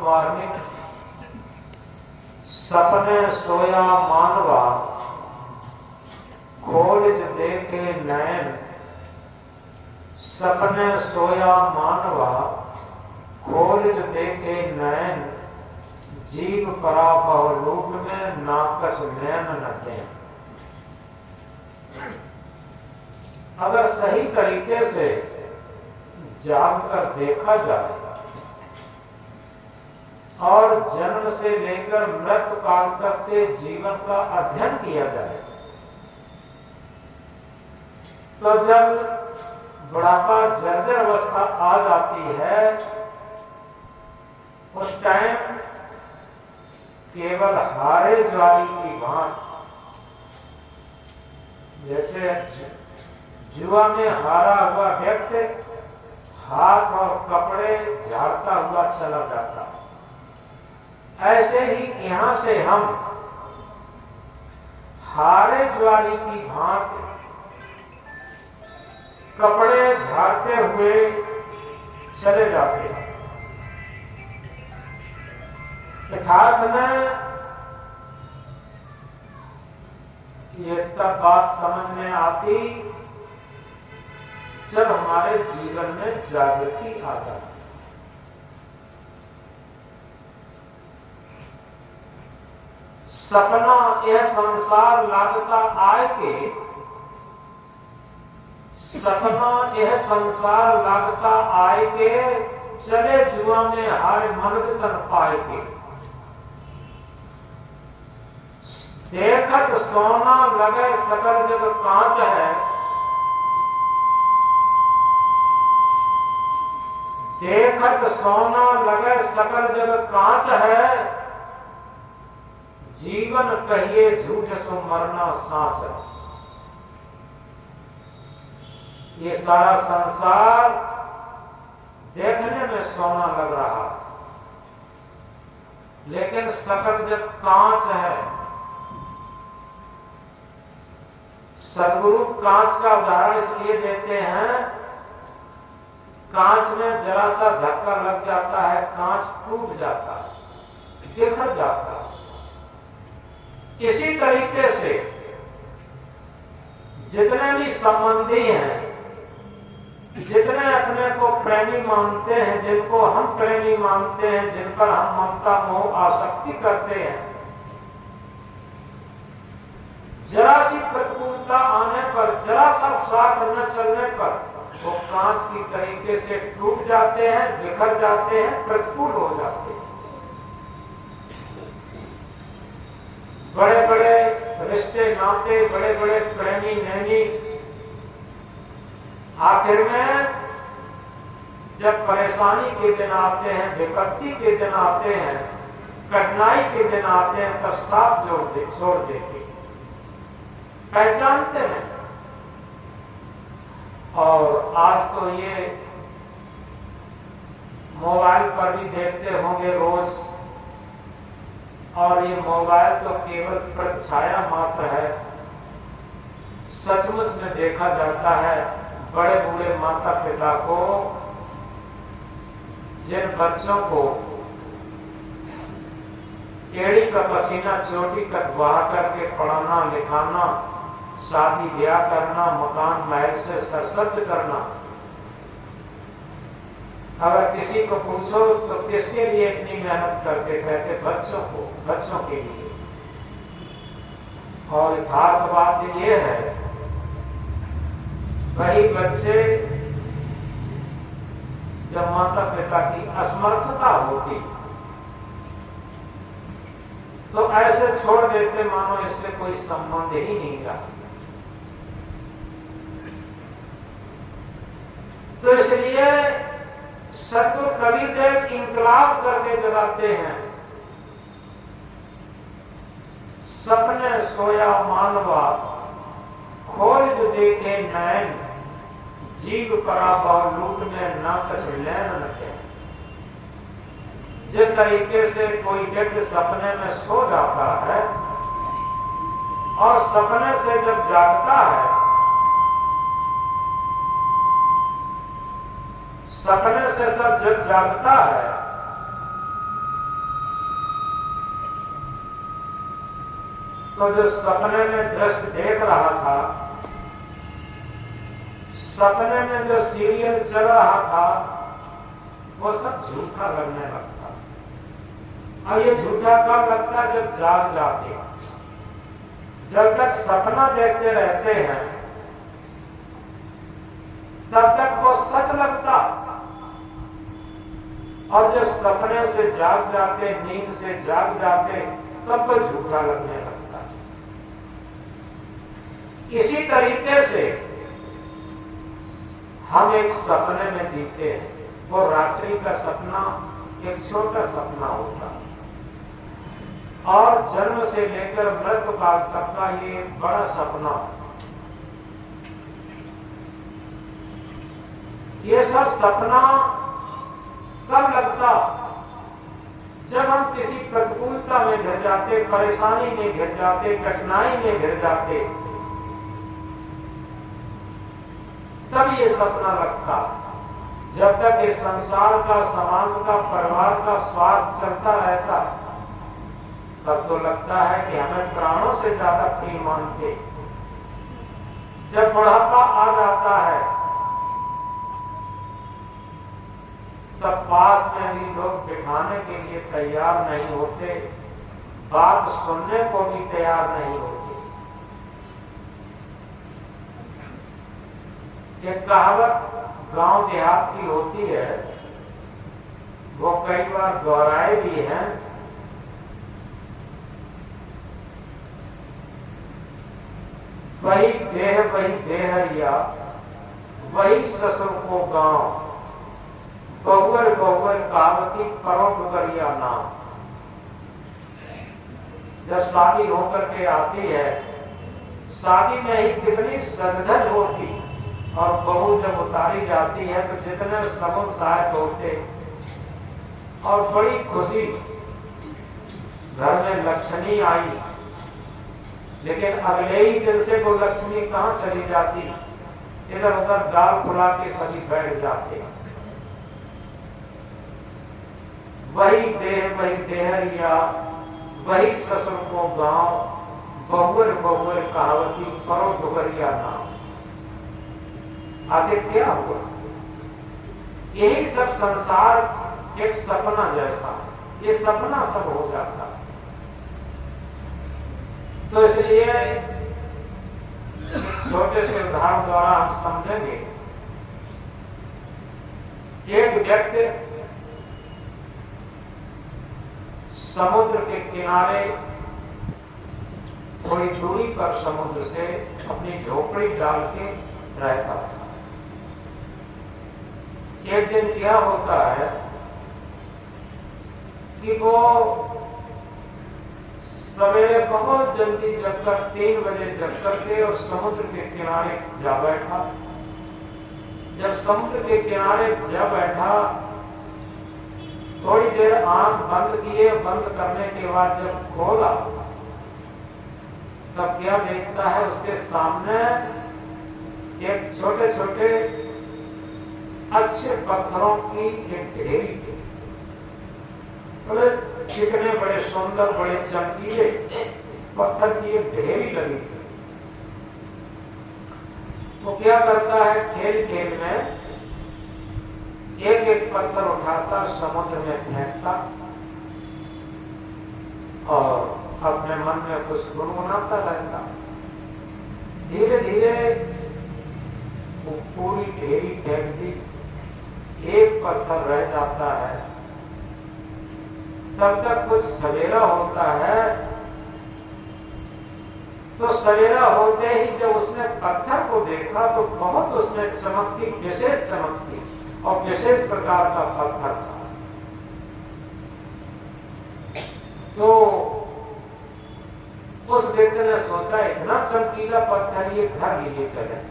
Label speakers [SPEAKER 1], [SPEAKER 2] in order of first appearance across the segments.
[SPEAKER 1] वार्निक सपने सोया मानवा, खोज देखे नैन। सपने सोया मानवा, खोज देखे नैन। जीव परा बहुलूक में ना कछ नैन न दे। अगर सही तरीके से जाग कर देखा जाए और जन्म से लेकर मृत्यु काल तक के जीवन का अध्ययन किया जाए, तो जब बुढ़ापा जर्जर अवस्था आ जाती है, उस टाइम केवल हारे ज्वारी की भांति, जैसे जुआ में हारा हुआ व्यक्ति हाथ और कपड़े झाड़ता हुआ चला जाता, ऐसे ही यहां से हम हारे ज्वारी की भांति कपड़े झाड़ते हुए चले जाते हैं। यथार्थ में ये तब बात समझ में आती जब हमारे जीवन में जागृति आ जाती। सपना यह संसार लागता आए के, सपना यह संसार लागता आए के। चले जुआ में हार मनुष्य तन पाए के। देखत सोना लगे सकल जग कांच है। देखत सोना लगे सकल जग कांच है। जीवन कहिए झूठ सो मरना साच है। ये सारा संसार देखने में सोना लग रहा, लेकिन सकल जग कांच है। सदगुरु कांच का उदाहरण इसलिए देते हैं, कांच में जरा सा धक्का लग जाता है, कांच टूट जाता है, बिखर जाता है। इसी तरीके से जितने भी संबंधी हैं, जितने अपने को प्रेमी मानते हैं, जिनको हम प्रेमी मानते हैं, जिन पर हम ममता मोह आसक्ति करते हैं, जरा सी प्रतिकूलता आने पर, जरा सा स्वार्थ न चलने पर वो कांच की तरीके से टूट जाते हैं, बिखर जाते हैं, प्रतिकूल हो जाते हैं। बड़े बड़े रिश्ते नाते, बड़े बड़े प्रेमी नैनी, आखिर में जब परेशानी के दिन आते हैं, विपत्ति के दिन आते हैं, कठिनाई के दिन आते हैं, तब साथ छोड़ देते, पहचानते हैं। और आज तो ये मोबाइल पर भी देखते होंगे रोज, और ये मोबाइल तो केवल प्रतिछाया मात्र है। सचमुच में देखा जाता है, बड़े बूढ़े माता पिता को, जिन बच्चों को एड़ी का पसीना चोटी तक बहा करके पढ़ाना लिखाना, शादी ब्याह करना, मकान महल से सरसब्ज करना, अगर किसी को पूछो तो किसके लिए इतनी मेहनत करते, कहते बच्चों को, बच्चों के लिए। और यथार्थ बात ये है, वही बच्चे जब माता पिता की असमर्थता होती तो ऐसे छोड़ देते मानो इससे कोई संबंध ही नहीं रहा। तो इसलिए सतगुरु कबीरदेव इंकलाब करके जगाते हैं, सपने सोया मानवा, खोज देखे नैन। जीव परा बहुलूक में ना कछ लैन न के। जिस तरीके से कोई व्यक्ति सपने में सो जाता है और सपने से जब जागता है, सपने से सब जब जागता है तो जो सपने में दृश्य देख रहा था, सपने में जो सीरियल चल रहा था, वो सब झूठा लगने लगता। और ये झूठा कब लगता? जब जाग जाते। जब तक सपना देखते रहते हैं तब तक वो सच लगता, और जब सपने से जाग जाते, नींद से जाग जाते, तब वो झूठा लगने लगता। इसी तरीके से हम एक सपने में जीते हैं। वो रात्रि का सपना एक छोटा सपना होता, और जन्म से लेकर मृत्यु काल तक का ये बड़ा सपना। ये सब सपना कब लगता? जब हम किसी प्रतिकूलता में घिर जाते, परेशानी में घिर जाते, कठिनाई में घिर जाते, तब ये सपना लगता। जब तक इस संसार का, समाज का, परिवार का स्वार्थ चलता रहता, तब तो लगता है कि हमें प्राणों से ज्यादा प्रिय मानते। जब बुढ़ापा आ जाता है, तब पास में भी लोग बिठाने के लिए तैयार नहीं होते, बात सुनने को भी तैयार नहीं होते। एक कहावत गांव देहात की होती है, वो कई बार दोहराए भी हैं। वही देहरिया, वही ससुर को गांव, बहुअर बहुअर कहावती करो डुगरिया नाम। जब शादी होकर के आती है, शादी में ही कितनी सजधज होती, और बहू जब उतारी जाती है तो जितने समूह सहायक होते, और बड़ी खुशी, घर में लक्ष्मी आई। लेकिन अगले ही दिन से वो लक्ष्मी कहां चली जाती? इधर उधर गाल फुला के सभी बैठ जाते। वही देहरिया, वही ससुर को गांव, बहुअर बहुअर कहावती करो डुगरिया नाम। आगे क्या हुआ? यही सब संसार एक सपना जैसा, ये सपना सब हो जाता। तो इसलिए छोटे से उदाहरण द्वारा हम समझेंगे। एक व्यक्ति समुद्र के किनारे थोड़ी दूरी पर समुद्र से अपनी झोपड़ी डाल के रहता था। एक दिन क्या होता है कि वो सवेरे बहुत जल्दी जगकर 3 बजे जग करके और समुद्र के किनारे जा बैठा। जब समुद्र के किनारे जा बैठा, थोड़ी देर आंख बंद किए, बंद करने के बाद जब खोला, तब क्या देखता है? उसके सामने एक छोटे छोटे अच्छे पत्थरों की एक ढेरी थी। बड़े चिकने, बड़े सुंदर, बड़े चमकीले पत्थर की एक ढेरी लगी थी। वो क्या करता है? खेल खेल में एक एक पत्थर उठाता, समुद्र में फेंकता, और अपने मन में कुछ गुनगुनाता रहता। धीरे धीरे वो पूरी ढेरी फेंक दी, एक पत्थर रह जाता है। तब तक कुछ सवेरा होता है, तो सवेरा होते ही जब उसने पत्थर को देखा तो बहुत उसमें चमक थी, विशेष चमक थी, और विशेष प्रकार का पत्थर था। तो उस व्यक्ति ने सोचा, इतना चमकीला पत्थर, ये घर लिए चले।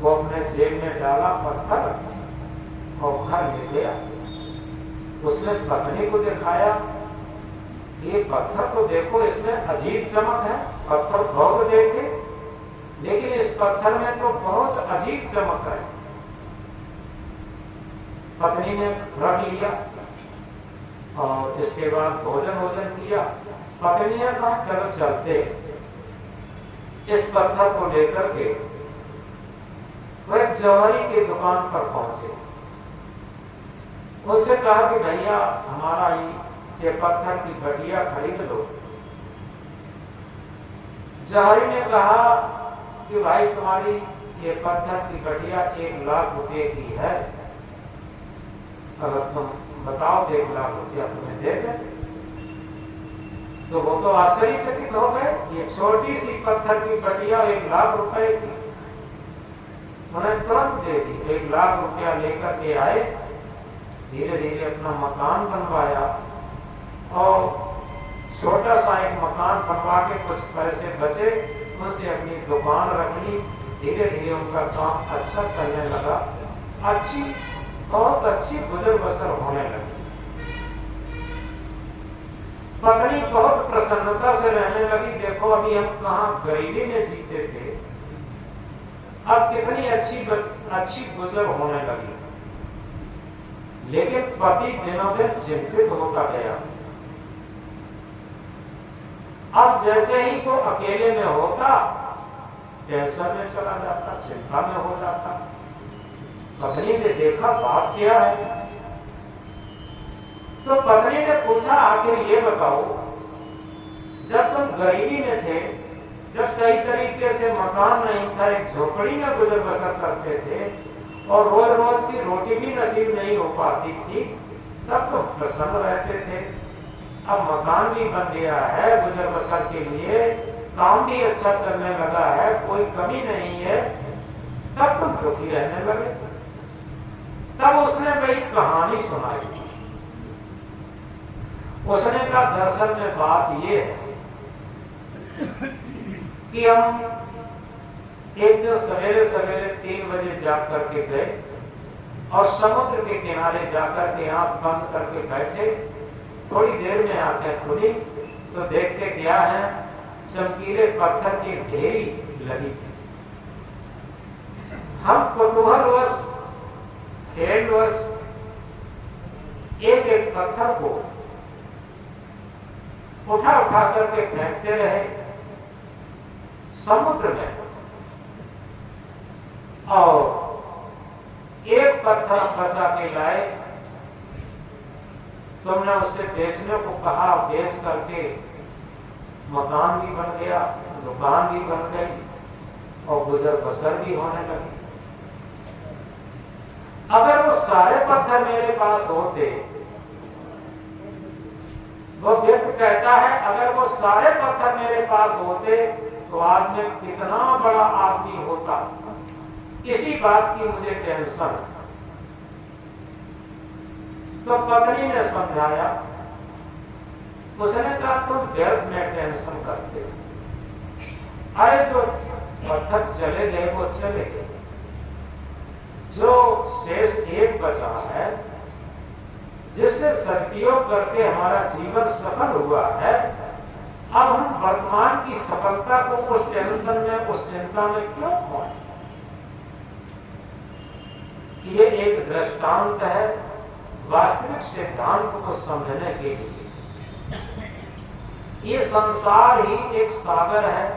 [SPEAKER 1] वो अपने जेब में डाला पत्थर और घर ले गया। उसने पत्नी को दिखाया, ये पत्थर तो देखो, इसमें अजीब चमक है। पत्थर बहुत देखे, लेकिन इस पत्थर में तो बहुत अजीब चमक है। पत्नी ने रख लिया और इसके बाद भोजन किया। पत्नी ने कहा चलो चलते। इस पत्थर को लेकर के वह एक जौहरी की दुकान पर पहुंचे। उससे कहा कि भैया हमारा ये पत्थर की बटिया खरीद लो। जौहरी ने कहा कि भाई तुम्हारी ये पत्थर की बटिया 1 लाख रुपए की है, अगर तुम बताओ तो 1 लाख रुपया तुम्हें दे दें। तो वो तो आश्चर्यचकित हो गए, ये छोटी सी पत्थर की बटिया 1 लाख रुपए की। उन्हें तुरंत दे दी। 1 लाख रुपया लेकर के आए, धीरे धीरे अपना मकान बनवाया और छोटा सा एक मकान बनवा के कुछ पैसे बचे, उनसे अपनी दुकान रख ली। धीरे धीरे उनका काम अच्छा चलने लगा, बहुत अच्छी गुजर बसर होने लगी। पत्नी बहुत प्रसन्नता से रहने लगी। देखो अभी हम कहाँ गरीबी में जीते थे, अब कितनी अच्छी गुजर होने लगी। लेकिन पति दिनों दिन चिंतित होता गया। अब जैसे ही वो अकेले में होता, टेंशन में चला जाता, चिंता में हो जाता। पत्नी ने देखा बात क्या है, तो पत्नी ने पूछा आखिर ये बताओ, जब तुम गरीबी में थे, जब सही तरीके से मकान नहीं था, एक झोपड़ी में गुजर बसर करते थे और रोज रोज की रोटी भी नसीब नहीं हो पाती थी, तब तो प्रसन्न रहते थे। अब मकान भी बन गया है गुजर बसर के लिए, काम भी अच्छा चलने लगा है, कोई कमी नहीं है, तब तुम दुखी रहने लगे। तब उसने वही कहानी सुनाई। उसने कहा दरअसल में बात ये है कि हम एक दिन सवेरे सवेरे 3 बजे जाग करके गए और समुद्र के किनारे जाकर के आंख बंद करके बैठे। थोड़ी देर में आंखें खुली तो देखते क्या है, चमकीले पत्थर की ढेरी लगी थी। हम कुतूहलवश खेलवश एक एक पत्थर को उठा उठा करके फेंकते रहे समुद्र में, और एक पत्थर बचा के लाए। तुमने उससे बेचने को कहा, बेच करके मकान भी बन गया, दुकान भी बन गई और गुजर बसर भी होने लगी। अगर वो सारे पत्थर मेरे पास होते, वो व्यक्ति कहता है अगर वो सारे पत्थर मेरे पास होते तो आज मैं कितना बड़ा आदमी होता। इसी बात की मुझे टेंशन। तो पत्नी ने समझाया। उसने कहा तुम व्यर्थ में टेंशन करते हो। अरे जो पत्थर चले गए वो चले गए, जो शेष एक बचा है, जिससे सदुपयोग करके हमारा जीवन सफल हुआ है, अब हम वर्तमान की सफलता को उस टेंशन में, उस चिंता में क्यों खोएं? ये एक दृष्टांत है वास्तविक सिद्धांत को समझने के लिए। ये संसार ही एक सागर है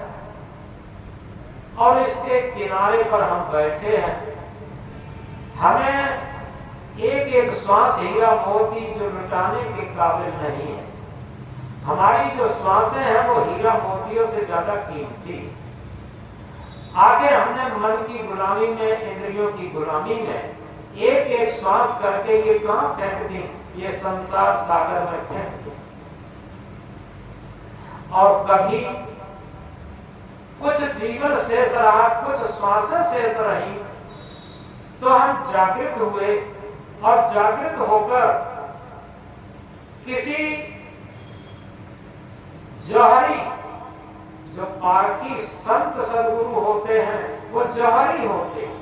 [SPEAKER 1] और इसके किनारे पर हम बैठे हैं। हमें एक एक श्वास हीरा मोती जो लुटाने के काबिल नहीं है। हमारी जो श्वासें हैं वो हीरा मोतियों से ज्यादा कीमती। आखिर हमने मन की गुलामी में, इंद्रियों की गुलामी में एक एक श्वास करके ये कहां फेंक दी, ये संसार सागर में फेंक दी। और कभी कुछ जीवन शेष रहा, कुछ श्वासें शेष रही, तो हम जागृत हुए और जागृत होकर किसी जौहरी, जो पारखी संत सदगुरु होते हैं, वो जौहरी होते हैं,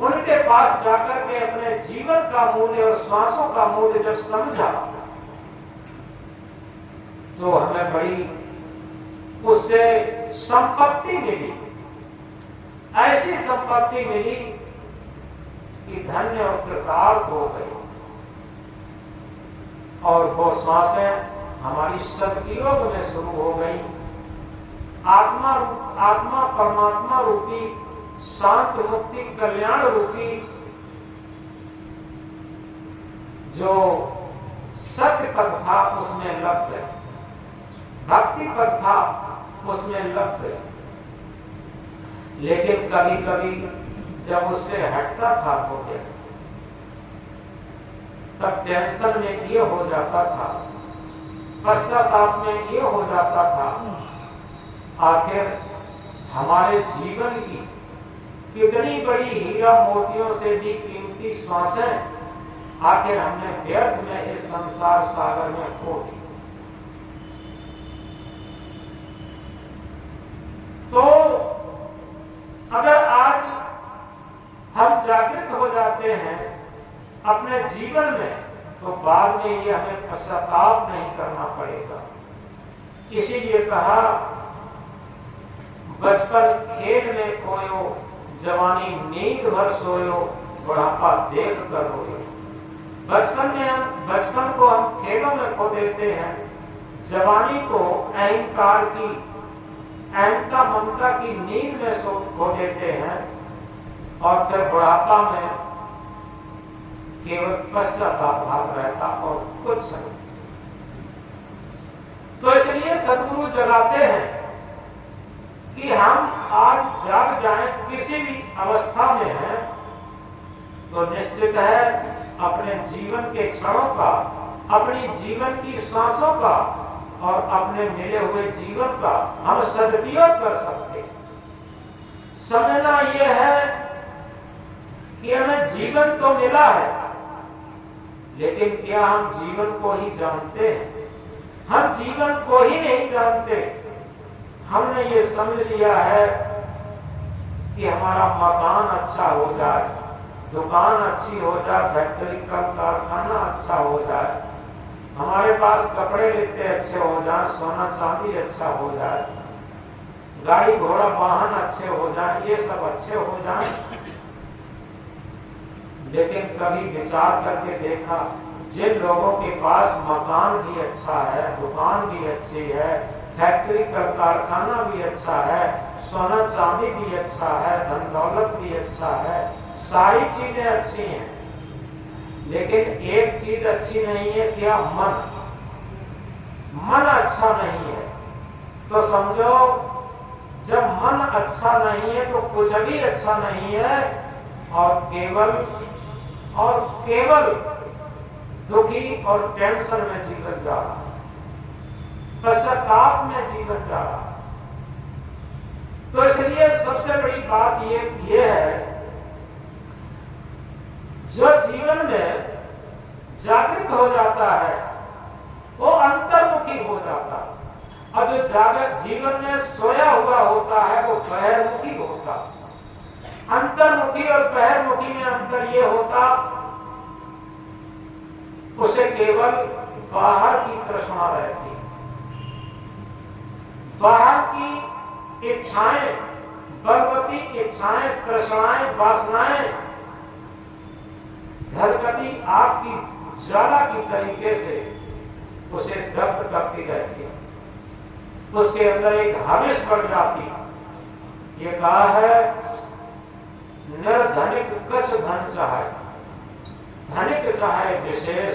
[SPEAKER 1] उनके पास जाकर के अपने जीवन का मूल्य और श्वासों का मूल्य जब समझा, तो हमें बड़ी उससे संपत्ति मिली। ऐसी संपत्ति मिली कि धन्य और कृतार्थ हो गए। और वो श्वासें हमारी सदयोग में शुरू हो गई। आत्मा परमात्मा रूपी शांत मुक्ति कल्याण रूपी जो सत्य पथ था उसमें लग गए, भक्ति पथ था उसमें लग गए। लेकिन कभी कभी जब उससे हटता था तो तब टेंशन में ये हो जाता था, पश्चाताप में ये हो जाता था, आखिर हमारे जीवन की कितनी बड़ी हीरा मोतियों से भी कीमती श्वासें आखिर हमने व्यर्थ में इस संसार सागर में खो दी। तो अगर आज हम जागृत हो जाते हैं अपने जीवन में, तो बाद में ये हमें पश्चाताप नहीं करना पड़ेगा। इसीलिए कहा, बचपन खेल में खोयो, जवानी नींद भर सोयो, बुढ़ापा देख कर रोयो। बचपन को हम खेलों में खो देते हैं, जवानी को अहंकार की, अहंता ममता की नींद में खो देते हैं, और फिर बुढ़ापा में केवल पश्चाताप भाग रहता और कुछ नहीं। तो इसलिए सद्गुरु जगाते हैं कि हम आज जाग जाएं, किसी भी अवस्था में हैं, तो निश्चित है अपने जीवन के क्षणों का, अपनी जीवन की सांसों का और अपने मिले हुए जीवन का हम सदुपयोग कर सकते। समझना यह है कि हमें जीवन तो मिला है, लेकिन क्या हम जीवन को ही जानते हैं? हम जीवन को ही नहीं जानते। हमने ये समझ लिया है कि हमारा मकान अच्छा हो जाए, दुकान अच्छी हो जाए, फैक्ट्री का कारखाना अच्छा हो जाए, हमारे पास कपड़े लत्ते अच्छे हो जाए, सोना चांदी अच्छा हो जाए, गाड़ी घोड़ा वाहन अच्छे हो जाए, ये सब अच्छे हो जाए। लेकिन कभी विचार करके देखा, जिन लोगों के पास मकान भी अच्छा है, दुकान भी अच्छी है, फैक्ट्री का कारखाना भी अच्छा है, सोना चांदी भी अच्छा है, धन दौलत भी अच्छा है, सारी चीजें अच्छी हैं, लेकिन एक चीज अच्छी नहीं है, क्या? मन अच्छा नहीं है। तो समझो, जब मन अच्छा नहीं है तो कुछ भी अच्छा नहीं है, और केवल दुखी और टेंशन में जीवन जा रहा, पश्चाताप में जीवन जा रहा। तो इसलिए सबसे बड़ी बात ये है, जो जीवन में जागृत हो जाता है वो अंतर्मुखी हो जाता है, और जो जीवन में सोया हुआ होता है वो बहिर्मुखी होता। अंतर्मुखी और बहिर्मुखी में अंतर ये होता, उसे केवल बाहर की तृष्णा रहती, बाहर की इच्छाएं, बलवती इच्छाएं, तृष्णाएं, वासनाएं धधकती आग की ज्वाला की तरीके से उसे दग्ध करती रहती, उसके अंदर एक हविष बढ़ जाती। ये कहा है, निर्धनिक कछ धन चाहे, धनिक चाहे विशेष,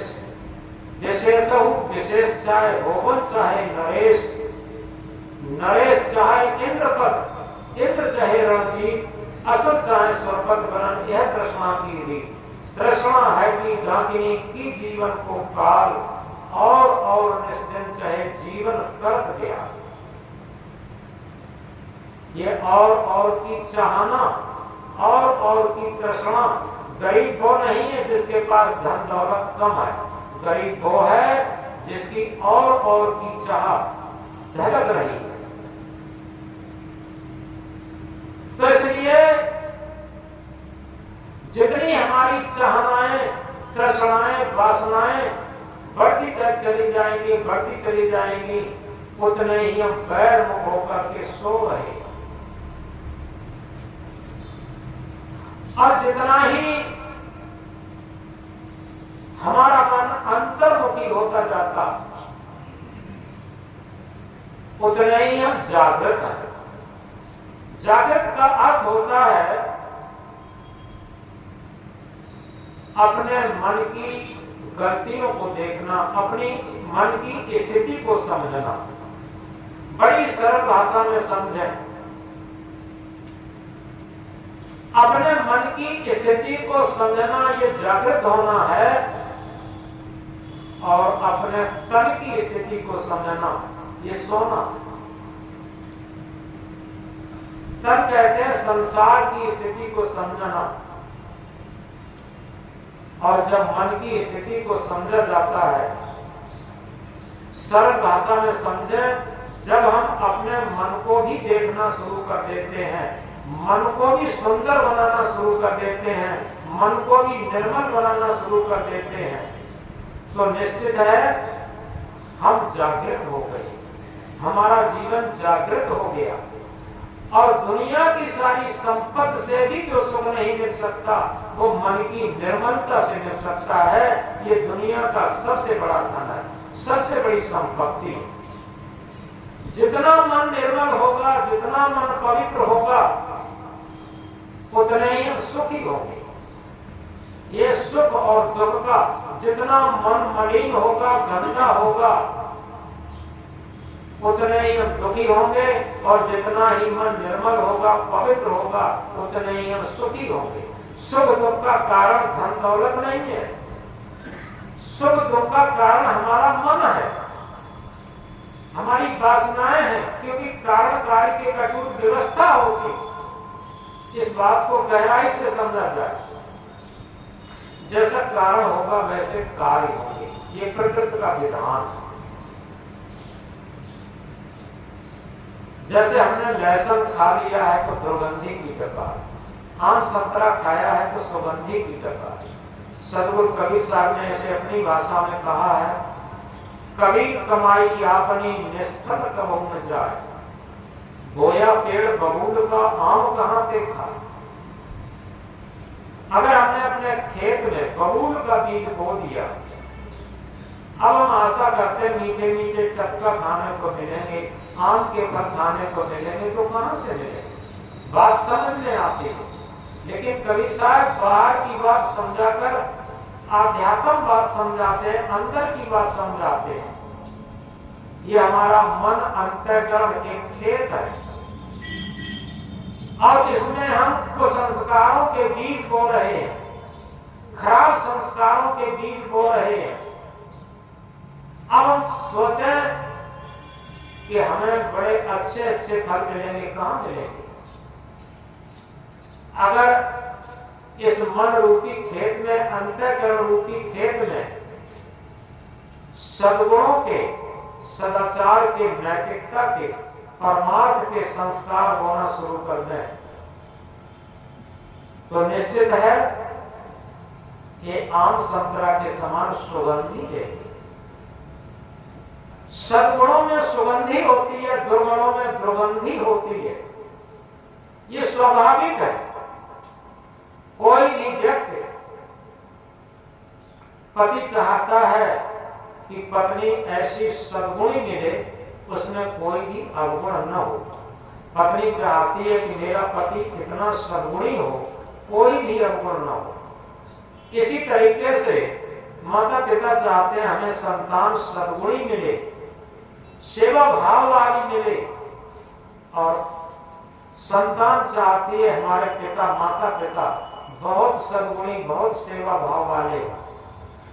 [SPEAKER 1] विशेषहु विशेष चाहे भोवन चाहे नरेश, नरेश चाहे इंद्रपद, इंद्र चाहे रणजीत, असुर चाहे स्वर्गपद बनन, यह तृष्णा की रीत। तृष्णा है कि डाकिनी की जीवन को काल, और निस्दिन चाहे जीवन कर्त गया। ये और की चाहना, और की तृष्णा गरीब वो नहीं है जिसके पास धन दौलत कम है, गरीब वो है जिसकी और की चाह धधक रही है। तो इसलिए जितनी हमारी चाहनाएं, तृष्णाएं, वासनाएं बढ़ती चली जाएंगी, उतने ही हम बैरमुख होकर के सो रहे। और जितना ही हमारा मन अंतर्मुखी होता जाता, उतने ही हम जागृत हैं। जागृत का अर्थ होता है अपने मन की गलतियों को देखना, अपनी मन की स्थिति को समझना। बड़ी सरल भाषा में समझें, अपने मन की स्थिति को समझना ये जागृत होना है, और अपने तन की स्थिति को समझना ये सोना। तन कहते हैं संसार की स्थिति को समझना, और जब मन की स्थिति को समझा जाता है, सरल भाषा में समझें, जब हम अपने मन को भी देखना शुरू कर देते हैं, मन को भी सुंदर बनाना शुरू कर देते हैं, मन को भी निर्मल बनाना शुरू कर देते हैं, तो निश्चित है हम जागृत हो गए, हमारा जीवन जागृत हो गया। और दुनिया की सारी संपत्ति से भी जो सुख नहीं मिल सकता वो मन की निर्मलता से मिल सकता है। ये दुनिया का सबसे बड़ा धन है, सबसे बड़ी संपत्ति। जितना मन निर्मल होगा, जितना मन पवित्र होगा, उतने ही हम सुखी होंगे। ये सुख और दुख का, जितना मन मलिन होगा, गंदा होगा, उतने ही हम दुखी होंगे, और जितना ही मन निर्मल होगा, पवित्र होगा, उतने ही हम सुखी होंगे। सुख दुख का कारण धन दौलत नहीं है, सुख दुख का कारण हमारा मन है, हमारी वासनाएं हैं, क्योंकि कारण कार्य की कठोर व्यवस्था होगी। इस बात को गहराई से समझा जाए, जैसा कारण होगा वैसे कार्य होंगे, ये प्रकृति का विधान है। जैसे हमने लहसुन खा लिया है तो दुर्गंधी की प्रकार, आम संतरा खाया है तो सुगंधी की प्रकार। सदगुरु कबीर साहब ने ऐसे अपनी भाषा में कहा है, कभी कमाई आपनी निष्फल कबहू न जाए, बोया पेड़ बबूल का आम कहां देखा। अगर हमने अपने खेत में बबूल का बीज बो दिया, अब हम आशा करते मीठे मीठे टक्का खाने को मिलेंगे, आम के फल खाने को मिलेंगे, तो कहां से मिलेंगे। बात समझ में आती है, लेकिन कबीर साहब बाहर की बात समझाकर आध्यात्म बात समझाते हैं, अंदर की बात समझाते हैं। ये हमारा मन अंतःकरण एक खेत है, और इसमें हम कुसंस्कारों के बीज बो रहे हैं, खराब संस्कारों के बीज बो रहे हैं। अब हम सोचें कि हमें बड़े अच्छे अच्छे फल मिलेंगे, कहां मिलेंगे। अगर इस मन रूपी खेत में, अंतःकरण रूपी खेत में सद्गुणों के, सदाचार के, नैतिकता के, परमार्थ के संस्कार होना शुरू कर दें, तो निश्चित है ये आम संतरा के समान सुगंधी है। सद्गुणों में सुगंधी होती है, दुर्गुणों में दुर्गंधी होती है, ये स्वाभाविक है। कोई भी व्यक्ति पति चाहता है कि पत्नी ऐसी सद्गुणी मिले, उसमें कोई भी अवगुण न हो। पत्नी चाहती है कि मेरा पति इतना सद्गुणी हो, कोई भी अवगुण न हो। इसी तरीके से माता पिता चाहते हैं हमें संतान सद्गुणी मिले, सेवा भाव वाली मिले, और संतान चाहती है हमारे पिता, माता पिता बहुत सद्गुणी, बहुत सेवा भाव वाले।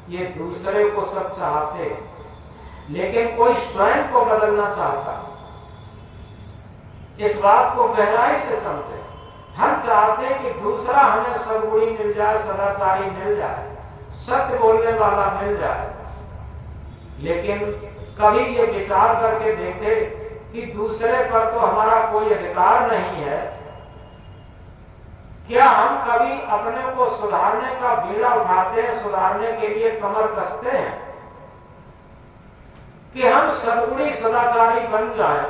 [SPEAKER 1] ये दूसरे को सब चाहते हैं, लेकिन कोई स्वयं को बदलना चाहता। इस बात को गहराई से समझे। हम चाहते हैं कि दूसरा हमें सद्गुणी मिल जाए, सदाचारी मिल जाए, सत्य बोलने वाला मिल जाए, लेकिन कभी ये विचार करके देखे कि दूसरे पर तो हमारा कोई अधिकार नहीं है। क्या हम कभी अपने को सुधारने का बीड़ा उठाते हैं, सुधारने के लिए कमर कसते हैं कि हम सद्गुणी सदाचारी बन जाएं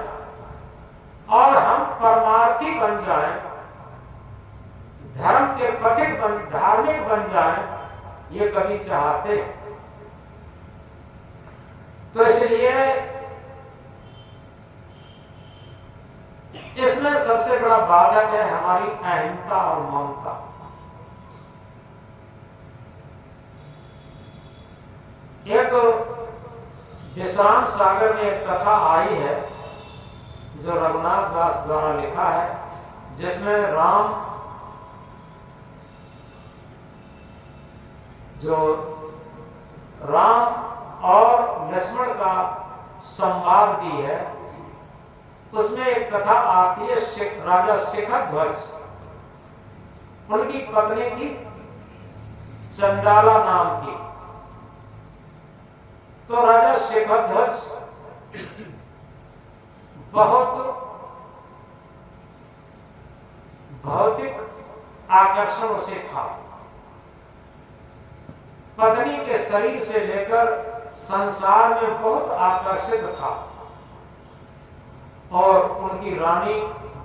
[SPEAKER 1] और हम परमार्थी बन जाएं, धर्म के पथिक धार्मिक बन जाएं? ये कभी चाहते? तो इसलिए इसमें सबसे बड़ा बाधक है हमारी अहंता और ममता। एक विश्राम सागर में एक कथा आई है जो रघुनाथ दास द्वारा लिखा है, जिसमें राम और लक्ष्मण का संवाद भी है। उसमें एक कथा आती है राजा शिखध्वज, उनकी पत्नी थी चंडाला नाम की। तो राजा शिखध्वज बहुत भौतिक आकर्षण उसे था। पत्नी के शरीर से लेकर संसार में बहुत आकर्षित था और उनकी रानी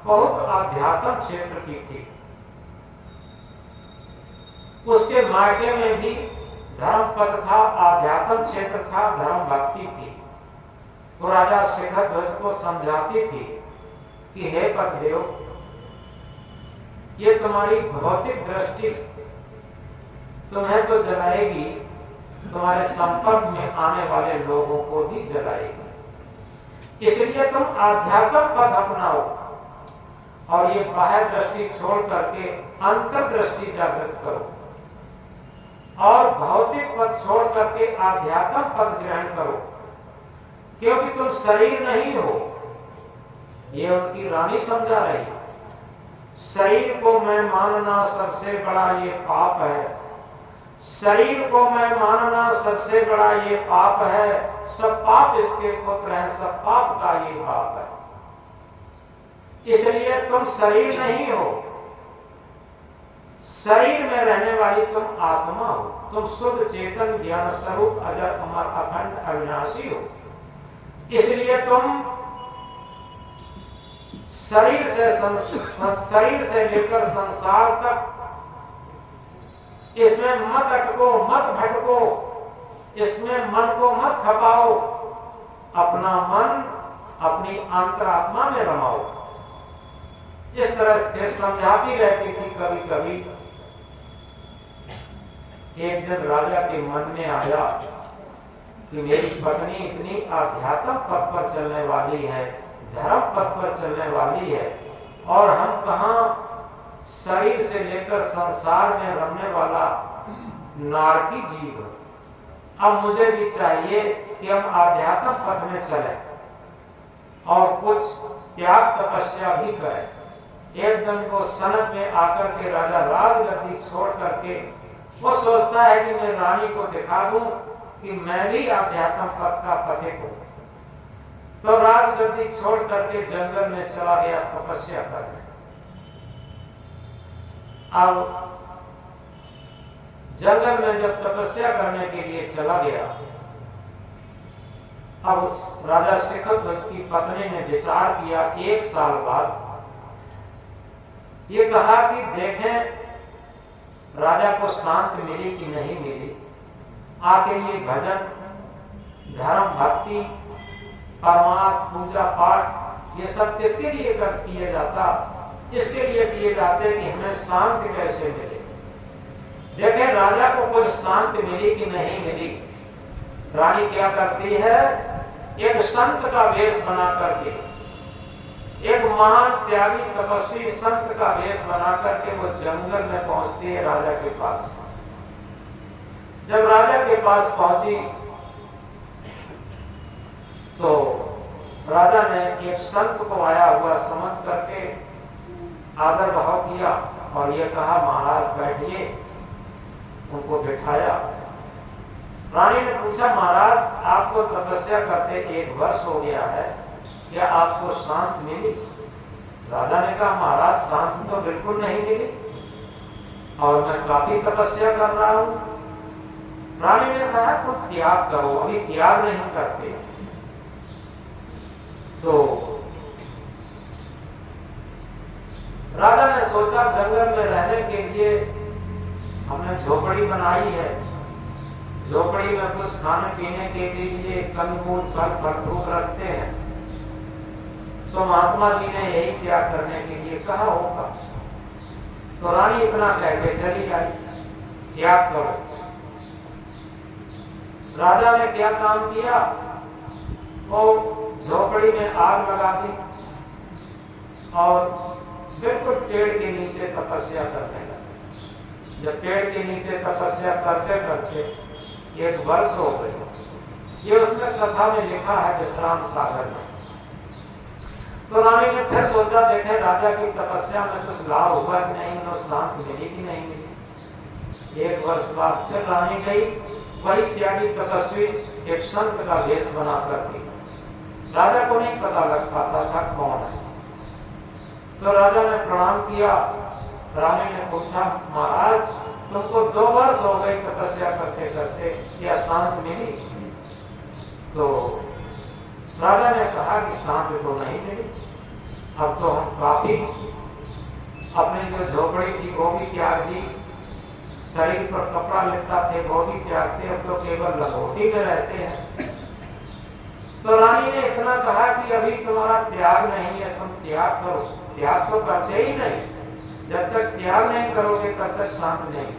[SPEAKER 1] बहुत आध्यात्म क्षेत्र की थी। उसके मायके में भी धर्मपद था, आध्यात्म क्षेत्र था, धर्म भक्ति थी। वो राजा शिखध्वज को समझाती थी कि हे पतिदेव, ये तुम्हारी भौतिक दृष्टि तुम्हें तो जलाएगी, तुम्हारे संपर्क में आने वाले लोगों को भी जलाएगी। इसलिए तुम आध्यात्म पथ अपनाओ और ये बाह्य दृष्टि छोड़ करके अंतर दृष्टि जागृत करो और भौतिक पद छोड़ करके आध्यात्म पद ग्रहण करो, क्योंकि तुम शरीर नहीं हो। ये उनकी रानी समझा रही है। शरीर को मैं मानना सबसे बड़ा ये पाप है, शरीर को मैं मानना सबसे बड़ा ये पाप है, सब पाप इसके पुत्र हैं, सब पाप का ये पाप है। इसलिए तुम शरीर नहीं हो, शरीर में रहने वाली तुम आत्मा हो, तुम शुद्ध चेतन ज्ञान स्वरूप अजर अमर अखंड अविनाशी हो। इसलिए तुम शरीर से लेकर संसार तक इसमें मत अटको, मत भटको, इसमें मन को मत खपाओ, अपना मन अपनी अंतरात्मा में रमाओ। इस तरह से समझाती रहती थी। कभी कभी एक दिन राजा के मन में आया कि मेरी पत्नी इतनी आध्यात्म पथ पर चलने वाली है, धर्म पथ पर चलने वाली है, और हम कहां शरीर से लेकर संसार में रमने वाला नारकी जीव। अब मुझे भी चाहिए कि हम आध्यात्म पथ में चलें और कुछ त्याग तपस्या भी करें। एक दिन को सनक में आकर के राजा राजगद्दी छोड़ करके वो सोचता है कि मैं रानी को दिखा दूं कि मैं भी आध्यात्म पथ का पथिक हूं। तो राजगद्दी छोड़ करके जंगल में चला गया तपस्या करने। अब जंगल में जब तपस्या करने के लिए चला गया, अब उस राजा शिखध्वज की पत्नी ने विचार किया। एक साल बाद ये कहा कि देखें राजा को शांति मिली कि नहीं मिली, आखिर ये भजन, धर्म, भक्ति, परमार्थ, पूजा पाठ ये सब किसके लिए किया जाता? इसके लिए किए जाते कि हमें शांति कैसे मिले। देखें राजा को कुछ शांति मिली कि नहीं मिली। रानी क्या करती है, एक संत का वेश बना करके, एक महान त्यागी तपस्वी संत का वेश बना करके वो जंगल में पहुंचती है राजा के पास। जब राजा के पास पहुंची तो राजा ने एक संत को आया हुआ समझ करके आदर भाव किया और ये कहा महाराज बैठिए। उनको बिठाया। रानी ने पूछा महाराज आपको तपस्या करते 1 वर्ष हो गया है, क्या आपको शांति मिली? राजा ने कहा महाराज शांति तो बिल्कुल नहीं मिली और मैं काफी तपस्या कर रहा हूं। रानी ने कहा तुम त्याग करो, अभी त्याग नहीं करते। तो राजा ने सोचा जंगल में रहने के लिए हमने झोपड़ी बनाई है, झोपड़ी में कुछ खाने पीने के लिए कंदमूल फल फ्रूट रखते हैं। तो महात्मा जी ने यही त्याग करने के लिए कहा होगा। तो रानी इतना कह के चली आई, त्याग करो। राजा ने क्या काम किया, वो झोपड़ी में आग लगा दी और बिल्कुल पेड़ के नीचे तपस्या करने लगे। जब पेड़ के नीचे तपस्या करते करते 1 वर्ष हो गए, ये उसमें कथा में लिखा है विश्राम सागर में। तो रानी ने फिर सोचा, देखे राजा की तपस्या में कुछ लाभ हुआ कि नहीं, नो शांति मिली कि नहीं मिली। 1 वर्ष बाद फिर रानी गई, वही त्यागी तपस्वी एक संत का वेश बना करती। राजा को नहीं पता लग पाता था कौन है। तो राजा ने प्रणाम किया। रानी ने पूछा, महाराज तुमको 2 वर्ष हो गए तपस्या करते करते, क्या शांति मिली? तो राजा ने कहा कि शांति तो नहीं मिली, अब तो हम काफी अपनी जो झोपड़ी थी वो भी त्याग दी, शरीर पर कपड़ा लेता थे वो भी त्याग थे, अब तो केवल लंगोटी में रहते हैं। तो रानी ने इतना कहा कि अभी तुम्हारा त्याग नहीं है, तुम त्याग करो। त्याग तो करते ही नहीं, जब तक त्याग नहीं करोगे तब तक शांत नहीं।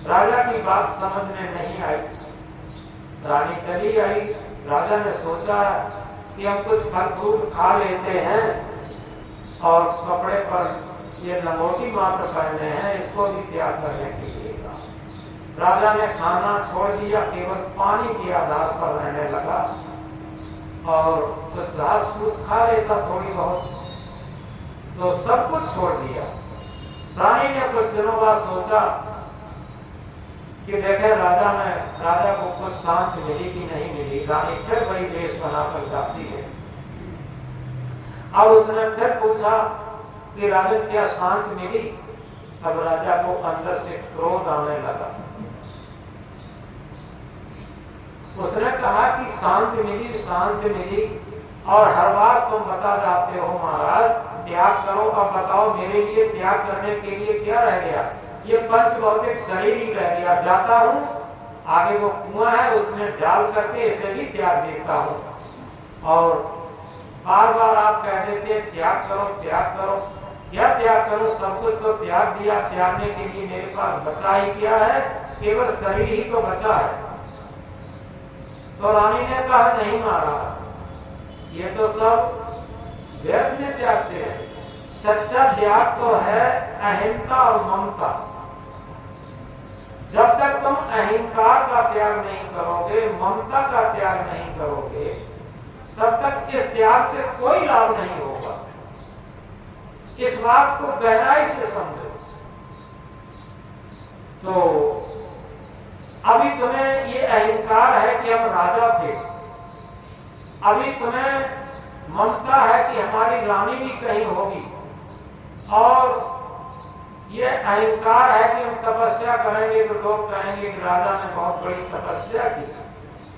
[SPEAKER 1] राजा की बात समझ में नहीं आई, रानी चली आई। राजा ने सोचा कि हम कुछ फल फ्रूट खा लेते हैं और कपड़े पर ये लंगोटी मात्र पहने हैं, इसको भी त्याग करने के लिए कहा। राजा ने खाना छोड़ दिया, केवल पानी के आधार पर रहने लगा और कुछ घास फूस खा लेता थोड़ी बहुत, तो सब कुछ छोड़ दिया। रानी ने कुछ दिनों बाद सोचा कि देखे राजा को कुछ शांति मिली कि नहीं मिली। रानी फिर वही वेश बनाकर जाती है। अब उसने फिर पूछा कि राजन क्या शांति मिली? अब राजा को अंदर से क्रोध आने लगा। उसने कहा कि शांति मिली और हर बार तुम बता जाते हो महाराज त्याग करो। अब बताओ मेरे लिए त्याग करने के लिए क्या रह गया? ये पंच भौतिक शरीर ही रह गया। जाता हूँ, आगे वो कुआं है उसमें डाल करके इसे भी त्याग देता हूँ। और बार बार आप कह देते हैं त्याग करो। क्या त्याग करो? सब कुछ तो त्याग दिया। त्यागने के लिए मेरे पास बचा ही क्या है? केवल शरीर ही तो बचा है। तो रानी ने कहा नहीं महाराज, ये तो सब व्यर्थ में त्यागते हैं। सच्चा त्याग तो है अहिंसा और ममता। जब तक तुम अहंकार का त्याग नहीं करोगे, ममता का त्याग नहीं करोगे, तब तक इस त्याग से कोई लाभ नहीं होगा। इस बात को गहराई से समझो। तो अभी तुम्हें ये अहंकार है कि हम राजा थे, अभी तुम्हें ममता है कि हमारी रानी भी कहीं होगी, और ये अहंकार है कि हम तपस्या करेंगे तो लोग कहेंगे कि राजा ने बहुत बड़ी तपस्या की।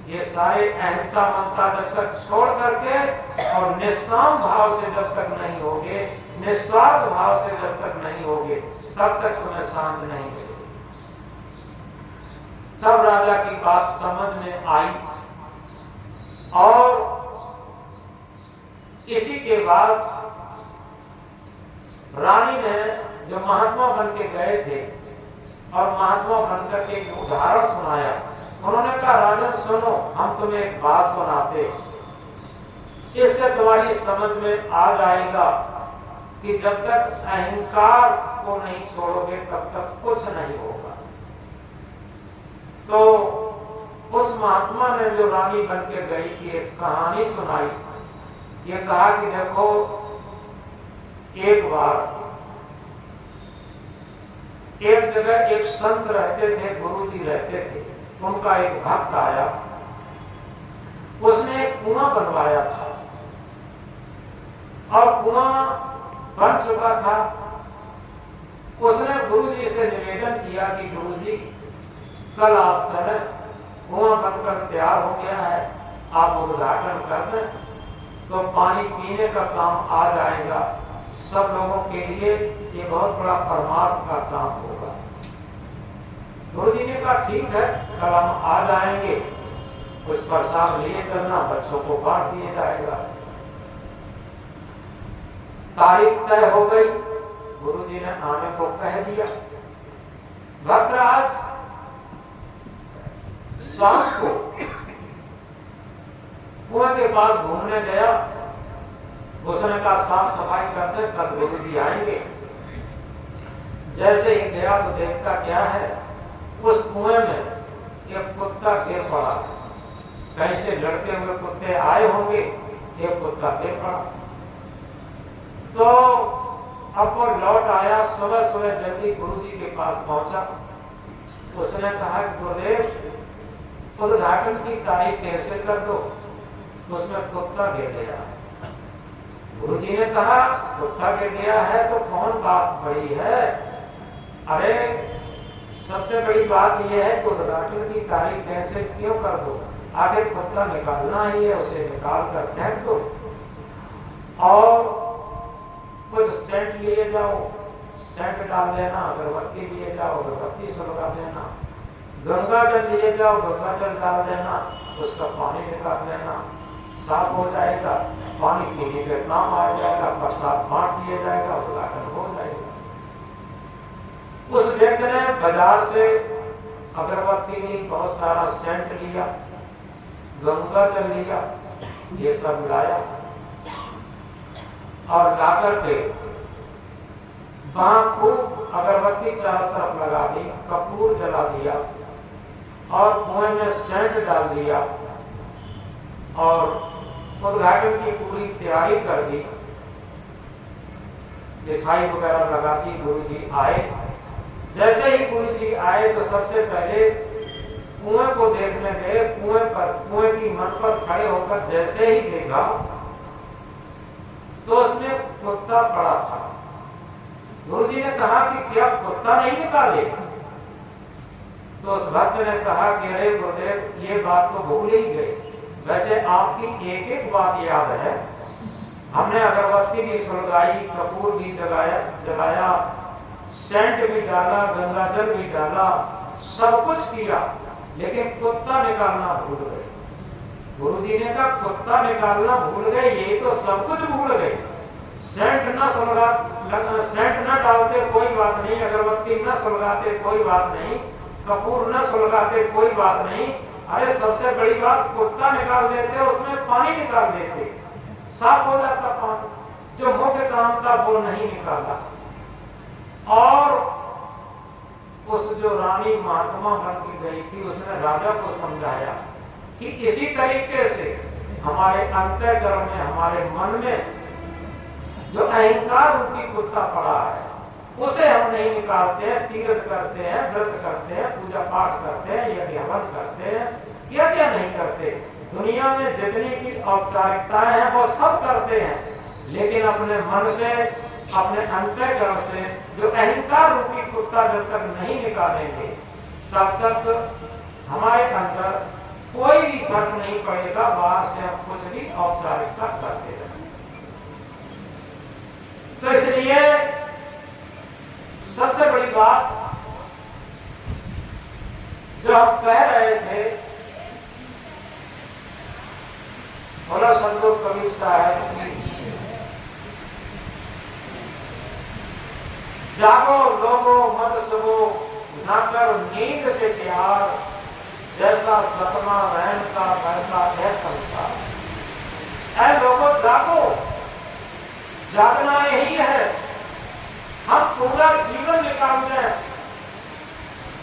[SPEAKER 1] ये सारे अहंता ममता जब तक छोड़ करके और निष्काम भाव से जब तक नहीं होगे, निस्वार्थ भाव से जब तक नहीं होगे, तब तक तुम्हें शांत नहीं मिलेगी। तब राजा की बात समझ में आई और इसी के बाद रानी ने जो महात्मा बन के गए थे और महात्मा बनकर के एक उदाहरण सुनाया। उन्होंने कहा राजन सुनो, हम तुम्हें एक बात सुनाते, इससे तुम्हारी समझ में आ जाएगा कि जब तक अहंकार को नहीं छोड़ोगे तब तक कुछ नहीं होगा। तो उस महात्मा ने जो रानी बन के गई थी एक कहानी सुनाई। ये कहा कि देखो एक बार एक जगह एक संत रहते थे, गुरुजी रहते थे। उनका एक भक्त आया, उसने एक कुआं बनवाया था और कुआं बन चुका था। उसने गुरुजी से निवेदन किया कि गुरुजी कल आप चले, कुआं बनकर तैयार हो गया है, आप उद्घाटन कर दें तो पानी पीने का काम आ जाएगा। सब लोगों के लिए ये बहुत बड़ा परमार्थ का काम होगा। गुरुजी ने कहा ठीक है, कल हम आ जाएंगे, कुछ प्रसाद लिए चलना, बच्चों को बांट दिया जाएगा। तारीख तय हो गई, गुरुजी ने आने को कह दिया। भक्तराज शाम को कुएं के पास घूमने गया। उसने कहा साफ सफाई करते, कल गुरुजी आएंगे। जैसे ही गया तो देखता क्या है, उस कुएं में एक कुत्ता गिर पड़ा। कहीं से लड़ते हुए कुत्ते आए होंगे, एक कुत्ता गिर पड़ा। तो अब वो लौट आया, सुबह सुबह जल्दी गुरुजी के पास पहुंचा। उसने कहा कि गुरुदेव उद्घाटन की तारीख कैसे कर दो, उसमें कुत्ता गिर गया। गुरुजी ने कहा कुत्ता गिर गया है तो कौन बात बड़ी है, अरे सबसे बड़ी बात यह है कि उद्घाटन की तारीख कैसे क्यों कर दो, आखिर कुत्ता निकालना ही है, उसे निकाल कर फेंक दो और कुछ सेंट लिए जाओ, सेंट डाल देना, अगरबत्ती लिए जाओ, अगरबत्ती सुलगा देना, गंगा जल लिए जाओ, गंगा जल डाल देना, उसका पानी निकाल देना, साफ हो जाएगा, पानी पीने के काम आ जाएगा, प्रसाद बांट दिया जाएगा, उद्घाटन हो जाएगा। उस व्यक्ति ने बाजार से अगरबत्ती ली, बहुत सारा सेंट लिया, गंगा जल लिया, ये सब लाया और लाकर के वहां खूब अगरबत्ती चारों तरफ लगा दी, कपूर जला दिया और कुएं में सेंट डाल दिया और उद्घाटन की पूरी तैयारी कर दी। मिठाई वगैरह लगा दी। गुरुजी आए। जैसे ही गुरुजी आए तो सबसे पहले कुएं को देखने गए। कुएं की मन पर खड़े होकर जैसे ही देखा तो उसमें कुत्ता पड़ा था। गुरुजी ने कहा कि क्या कुत्ता नहीं निकाले? तो उस भक्त ने कहा कि अरे गुरुदेव ये बात तो भूल ही गए, वैसे आपकी एक एक बात याद है। हमने अगरबत्ती भी सुलगाई, कपूर भी जलाया, सेंट भी डाला, गंगाजल भी डाला, सब कुछ किया, लेकिन कुत्ता निकालना भूल गए। गुरुजी ने कहा कुत्ता निकालना भूल गए, ये तो सब कुछ भूल गए। सेंट न डालते कोई बात नहीं, अगरबत्ती न सुलगाते कोई बात नहीं, कपूर न सुलगाते कोई बात नहीं, अरे सबसे बड़ी बात कुत्ता निकाल देते, उसमें पानी निकाल देते, साफ हो जाता पानी। जो मुख्य काम था वो नहीं निकाला। और उस जो रानी महात्मा बन के गई थी, उसने राजा को समझाया कि इसी तरीके से हमारे अंतःकरण में, हमारे मन में जो अहंकार रूपी कुत्ता पड़ा है, उसे हम नहीं निकालते हैं। तीर्थ करते हैं, व्रत करते हैं, पूजा पाठ करते हैं, यज्ञ हवन करते हैं, क्या क्या नहीं करते। दुनिया में जितनी की औपचारिकताएं हैं वो सब करते हैं, लेकिन अपने मन से, अपने अंतःकरण से जो अहंकार रूपी कुत्ता जब तक नहीं निकालेंगे तब तक हमारे अंदर कोई भी फर्क नहीं पड़ेगा। बाहर से हम कुछ भी औपचारिकता करते रहें। तो इसलिए सबसे बड़ी बात जो हम कह रहे थे, बोला संतोष कबीर साहब की, जागो लोगो मत सुबो न कर नींद से प्यार, जैसा सपना रहन का वैसा है संसार। ऐ लोगो जागो, जागना यही है। हम पूरा जीवन निकाल दें,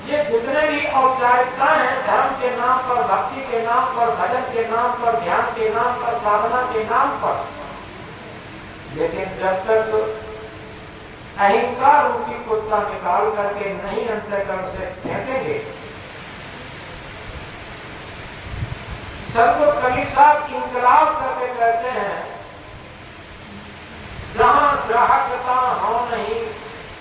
[SPEAKER 1] ये जितने भी औपचारिकताएं हैं, धर्म के नाम पर, भक्ति के नाम पर, भजन के नाम पर, ध्यान के नाम पर, साधना के नाम पर, लेकिन जब तक अहंकार रूपी कुत्ता निकाल करके नहीं अंतःकरण से फेंकेंगे। सर्व कली साहब इंकलाब करके कहते हैं, जहां ग्राहकता हो नहीं